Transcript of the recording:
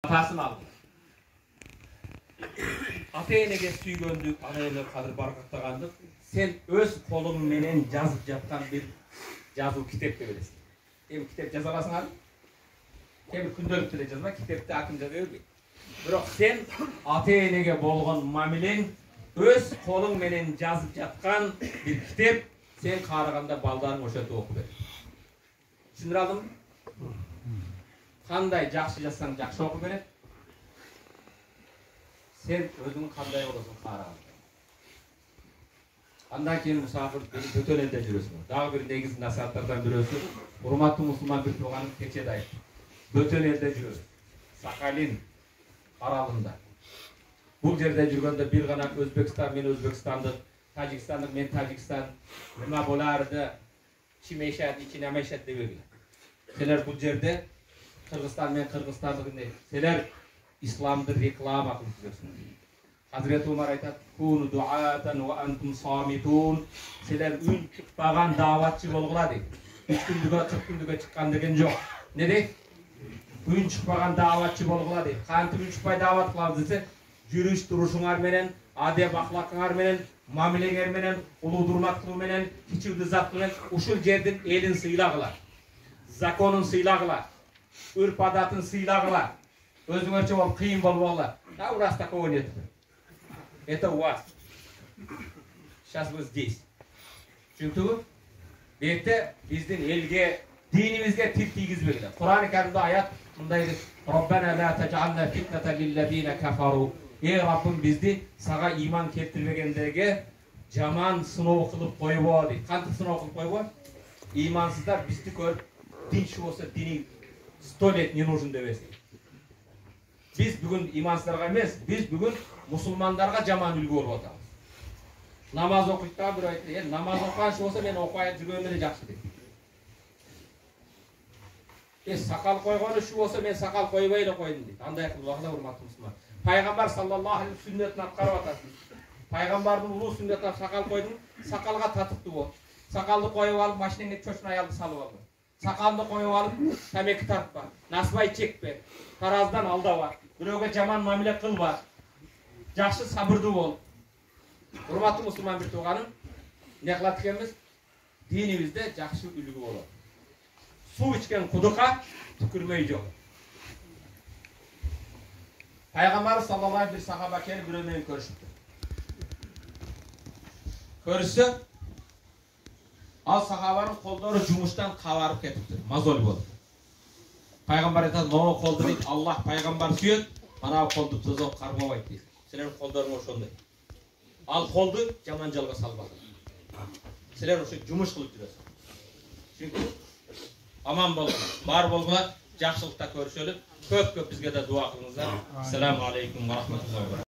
Atasını aldı. Ata-enege süygöndük, ana-ene kadir barkattagandыk. Sen öz kolun menen жазып жаткан bir жазуу kitep бересиң. Эми kitep жаза аласың ал? Эми күндөлүктө да жазба, kitepte акын жаза бербейт. Бирок sen ата-энеге болгон мамилең öz kolun menen жазып жаткан bir kitep, sen карыганда балдарың ошентип окуп бер. Түшүндүрө алдымбы? Кандай жакшы жазсаң жакшы окуп берет. Sen özüň kандай bolosуң караганда. Andan keyin musafir bötön elde жүрөсүң. Дагы bir негиз насааттардан бирөөсү, урматтуу мусулман bir тууганым кечеде айтты. Бөтөн элде жүрөбүз. Сахалин аралында. Бул жерде жүргөндө bir гана Өзбекстан, мен Өзбекстандык, Тажикстандык, мен Тажикстан, нема боларды, чимешат, ичинемешат дебегиле. Силер бул жерде Кыргызстан, мен Кыргызстандык эмне? Силер İslam'da reklama kılıyorsunuz. Hazreti Umar aytat, "Kunu duatan ve antum samitun." Sizler ün çıkpagan davatçı bolgula deydi. 3 gündüge, 40 gündüge çıkkan degen yok. Ne deydi? Ün çıkpagan davatçı bolgula deydi. Kantip ün çıkpay davat kılabız dese, jürüş duruşuңar menen, adep ahlakıңar menen, mamileňer menen, ulu durmak kılуу menen, kiçiwdi zat menen, uşul жердин elin sıylagılar. Zakonun sıylagılar. Ürp adatın sıylagılar. Özüңөрчө болуп кыйын болуп алар. Да, у нас такого нет. Это у вас. Сейчас вы здесь. Çünkü бетте биздин элге, dinimizge тил тийгизбегиле. Kur'an-ı Kerim'de ayat mındaydı. Rabbena la tec'alna fitneten lillezine kafaru. Ey Rabbim bizdi sağa iman keltirmegендерге жаман сыноо кылып койбо дейт. Кантип сыноо кылып койбо? İmansızlar bizdi көрүп, dinçi olsa dini 100 лет не нужен дебесин. Biz bugün imansızlarga emes, biz bugün musulmanlarga jaman үлgü болуп атабыз. Namaz okuyup da bir aytты, namaz okuyan olsa men okuyup жүргөнү эле жакшы дейт. Sakal koygonu şu olsa men sakal koybay эле койдум дейт. Андай кылып багыла урматтуу мусулман. Пайгамбар саллаллаху алейхи сүннетин аткарып атасыз. Пайгамбардын улуу сүннетине sakal койдум, sakalga татыктуу бол. Sakalды коюп алып, машинеңе чөчүн аялды салып ал. Sakalды коюп алып, тамеки тартпа, насыбай чекпе, тараздан алдаба. Бирөөгө жаман мамиле кылба. Жакшы сабырдуу бол. Урматтуу мусулман bir тууганым, эмне кылат экенбиз? Динибизде жакшы үлгү болот. Суу ичкен кудукка түкүрмөй жок. Пайгамбар саллаллаху алейхи bir сахаба келип бирөө менен көрүшүптү. Көрүшсө, ал сахабанын колдору жумуштан кабарып кетиптир, мозоль болуп. Пайгамбар айтат, "Могу колду дейт, Аллах пайгамбар сүйөт, мана колду тозоп кармабайт" дейт. Силердин колдоруңар ошондой. Ал колду жаман жолго салбагыла. Силер ошо жумуш кылып жүрөсүңөр. Чүнкү аман болуңар, бар болгула, жакшылыкта көрүшөлү. Көп бизге да дуа кылыңыздар. Ассаламу алейкум ва рахматуллахи ва баракатух.